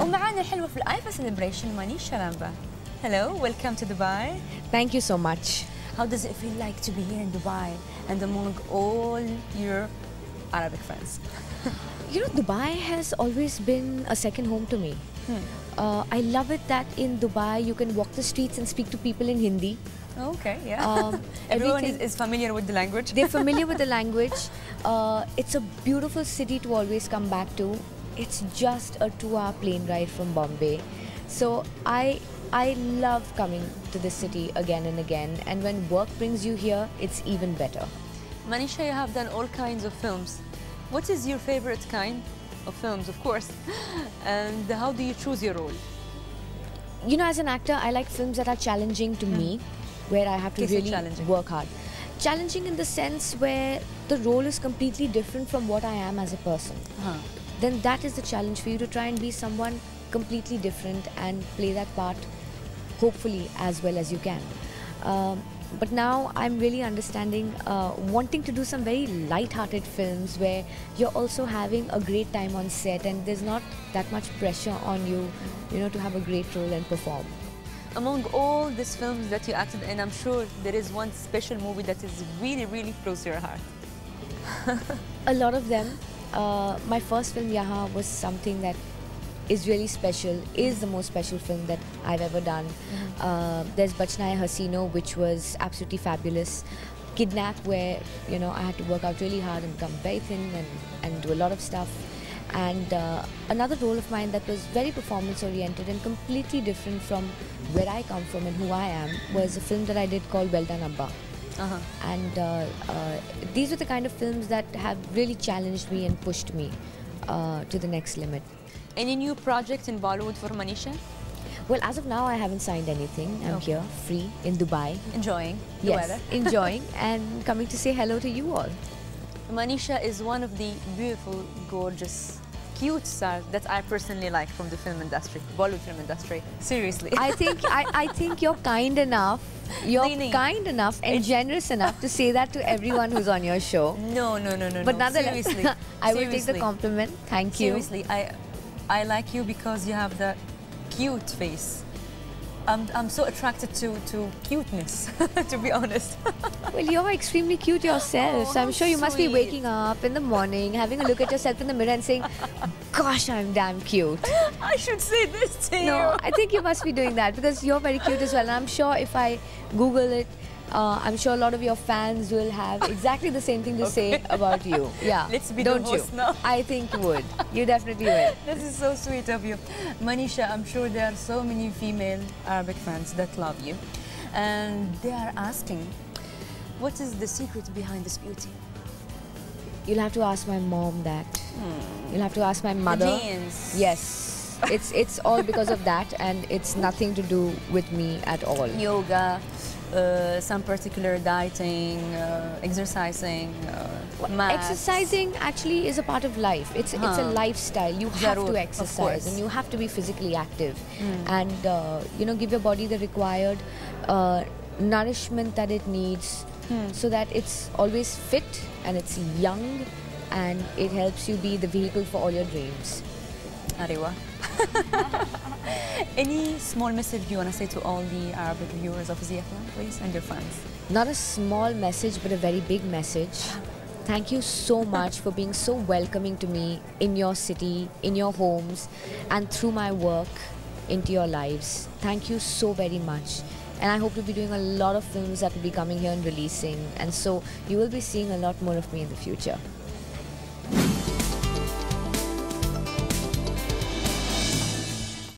ومعانا الحلوة في الآيفا celebration Manisha Ramba. Hello, welcome to Dubai. Thank you so much. How does it feel like to be here in Dubai and among all your Arabic friends? You know, Dubai has always been a second home to me. I love it that in Dubai you can walk the streets and speak to people in Hindi. Okay, yeah. Everyone is familiar with the language. They're familiar with the language. It's a beautiful city to always come back to. It's just a 2-hour plane ride from Bombay. So I love coming to this city again and again. And when work brings you here, it's even better. Manisha, you have done all kinds of films. What is your favorite kind of films, of course? And how do you choose your role? You know, as an actor, I like films that are challenging to me, where I have to really work hard. Challenging in the sense where the role is completely different from what I am as a person. Then that is the challenge for you, to try and be someone completely different and play that part, hopefully, as well as you can. But now I'm really understanding wanting to do some very light-hearted films where you're also having a great time on set and there's not that much pressure on you, you know, to have a great role and perform. Among all these films that you acted in, I'm sure there is one special movie that is really, really close to your heart. A lot of them. My first film, Yahan, was something that is really special, is the most special film that I've ever done. There's Bachna Hai Hasino, which was absolutely fabulous. Kidnap, where, you know, I had to work out really hard and become very thin and do a lot of stuff. And another role of mine that was very performance-oriented and completely different from where I come from and who I am was a film that I did called Well Done Abba. And these were the kind of films that have really challenged me and pushed me to the next limit. Any new project in Bollywood for Manisha? Well, as of now, I haven't signed anything. I'm here, free, in Dubai. Enjoying the weather? Enjoying and coming to say hello to you all. Manisha is one of the beautiful, gorgeous, cute stars that I personally like from the film industry, Bollywood film industry. Seriously. I think you're kind enough. You're kind enough and generous enough to say that to everyone who's on your show. No. But nonetheless, seriously, I will take the compliment. Thank you. Seriously, I like you because you have the cute face. I'm so attracted to cuteness, to be honest. Well, you're extremely cute yourself, so I'm sure you must be waking up in the morning, having a look at yourself in the mirror and saying, gosh, I'm damn cute. I should say this to you. No, I think you must be doing that because you're very cute as well. And I'm sure if I Google it, I'm sure a lot of your fans will have exactly the same thing to say about you. Yeah. Let's be Don't the host you? now. I think you would. You definitely will. This is so sweet of you. Manisha, I'm sure there are so many female Arabic fans that love you. And they are asking, what is the secret behind this beauty? You'll have to ask my mom that. You'll have to ask my mother. The genes. Yes. It's all because of that, and it's nothing to do with me at all. Yoga, some particular dieting, exercising, maths. Exercising actually is a part of life. It's a lifestyle. You have to exercise and you have to be physically active and you know, give your body the required nourishment that it needs so that it's always fit and it's young and it helps you be the vehicle for all your dreams. Ariwa. Any small message you want to say to all the Arabic viewers of Ziafran, please, and your fans? Not a small message, but a very big message. Thank you so much for being so welcoming to me in your city, in your homes, and through my work into your lives. Thank you so very much. And I hope to be doing a lot of films that will be coming here and releasing. And so you will be seeing a lot more of me in the future.